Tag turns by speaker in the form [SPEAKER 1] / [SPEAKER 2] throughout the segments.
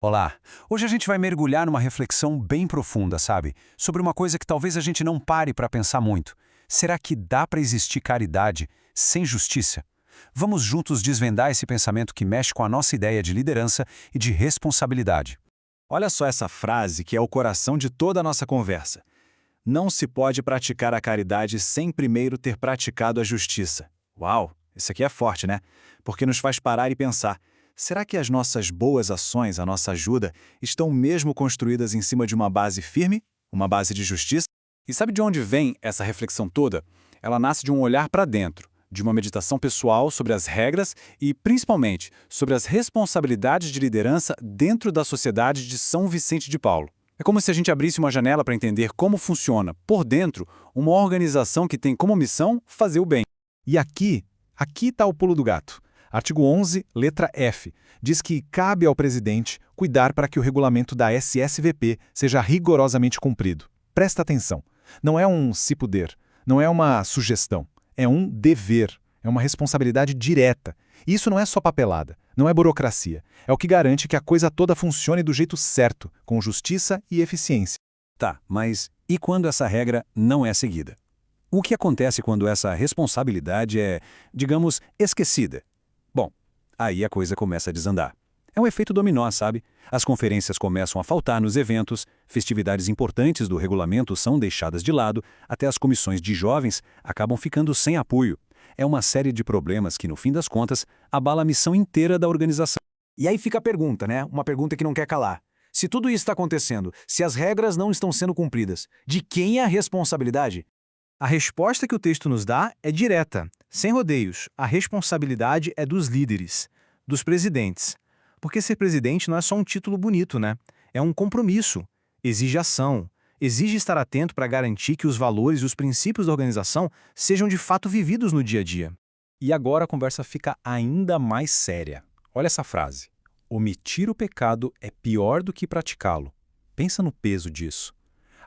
[SPEAKER 1] Olá! Hoje a gente vai mergulhar numa reflexão bem profunda, sabe? Sobre uma coisa que talvez a gente não pare para pensar muito. Será que dá para existir caridade sem justiça? Vamos juntos desvendar esse pensamento que mexe com a nossa ideia de liderança e de responsabilidade.
[SPEAKER 2] Olha só essa frase que é o coração de toda a nossa conversa. Não se pode praticar a caridade sem primeiro ter praticado a justiça. Uau, isso aqui é forte, né? Porque nos faz parar e pensar, será que as nossas boas ações, a nossa ajuda, estão mesmo construídas em cima de uma base firme? Uma base de justiça? E sabe de onde vem essa reflexão toda? Ela nasce de um olhar para dentro, de uma meditação pessoal sobre as regras e, principalmente, sobre as responsabilidades de liderança dentro da sociedade de São Vicente de Paulo. É como se a gente abrisse uma janela para entender como funciona, por dentro, uma organização que tem como missão fazer o bem. E aqui está o pulo do gato. Artigo 11, letra F, diz que cabe ao presidente cuidar para que o regulamento da SSVP seja rigorosamente cumprido. Presta atenção. Não é um se puder, não é uma sugestão, é um dever, é uma responsabilidade direta. E isso não é só papelada, não é burocracia. É o que garante que a coisa toda funcione do jeito certo, com justiça e eficiência.
[SPEAKER 1] Tá, mas e quando essa regra não é seguida? O que acontece quando essa responsabilidade é, digamos, esquecida? Bom, aí a coisa começa a desandar. É um efeito dominó, sabe? As conferências começam a faltar nos eventos, festividades importantes do regulamento são deixadas de lado, até as comissões de jovens acabam ficando sem apoio. É uma série de problemas que, no fim das contas, abala a missão inteira da organização.
[SPEAKER 3] E aí fica a pergunta, né? Uma pergunta que não quer calar. Se tudo isso está acontecendo, se as regras não estão sendo cumpridas, de quem é a responsabilidade?
[SPEAKER 4] A resposta que o texto nos dá é direta, sem rodeios. A responsabilidade é dos líderes, dos presidentes. Porque ser presidente não é só um título bonito, né? É um compromisso. Exige ação. Exige estar atento para garantir que os valores e os princípios da organização sejam de fato vividos no dia a dia.
[SPEAKER 2] E agora a conversa fica ainda mais séria. Olha essa frase. Omitir o pecado é pior do que praticá-lo. Pensa no peso disso.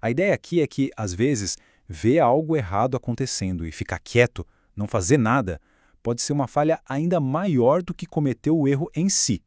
[SPEAKER 2] A ideia aqui é que, às vezes, ver algo errado acontecendo e ficar quieto, não fazer nada, pode ser uma falha ainda maior do que cometer o erro em si.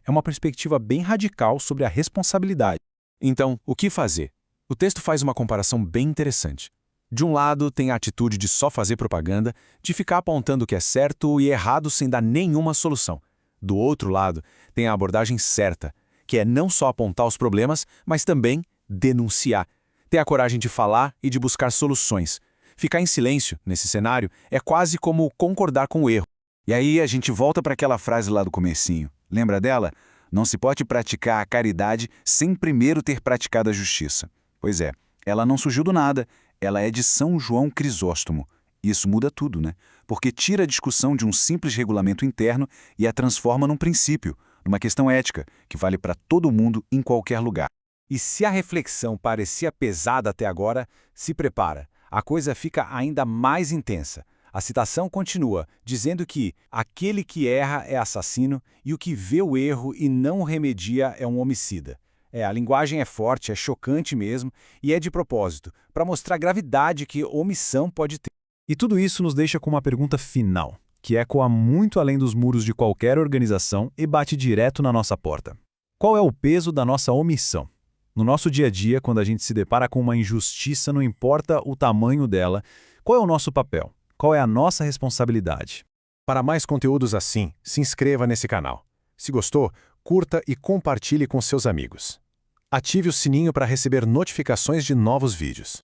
[SPEAKER 2] É uma perspectiva bem radical sobre a responsabilidade. Então, o que fazer? O texto faz uma comparação bem interessante. De um lado, tem a atitude de só fazer propaganda, de ficar apontando o que é certo e errado sem dar nenhuma solução. Do outro lado, tem a abordagem certa, que é não só apontar os problemas, mas também denunciar. Ter a coragem de falar e de buscar soluções. Ficar em silêncio, nesse cenário, é quase como concordar com o erro.
[SPEAKER 5] E aí a gente volta para aquela frase lá do comecinho. Lembra dela? Não se pode praticar a caridade sem primeiro ter praticado a justiça. Pois é, ela não surgiu do nada, ela é de São João Crisóstomo. Isso muda tudo, né? Porque tira a discussão de um simples regulamento interno e a transforma num princípio, numa questão ética, que vale para todo mundo em qualquer lugar.
[SPEAKER 2] E se a reflexão parecia pesada até agora, se prepara. A coisa fica ainda mais intensa. A citação continua, dizendo que aquele que erra é assassino e o que vê o erro e não o remedia é um homicida. A linguagem é forte, é chocante mesmo, e é de propósito, para mostrar a gravidade que omissão pode ter.
[SPEAKER 4] E tudo isso nos deixa com uma pergunta final, que ecoa muito além dos muros de qualquer organização e bate direto na nossa porta. Qual é o peso da nossa omissão? No nosso dia a dia, quando a gente se depara com uma injustiça, não importa o tamanho dela, qual é o nosso papel? Qual é a nossa responsabilidade?
[SPEAKER 6] Para mais conteúdos assim, se inscreva nesse canal. Se gostou, curta e compartilhe com seus amigos. Ative o sininho para receber notificações de novos vídeos.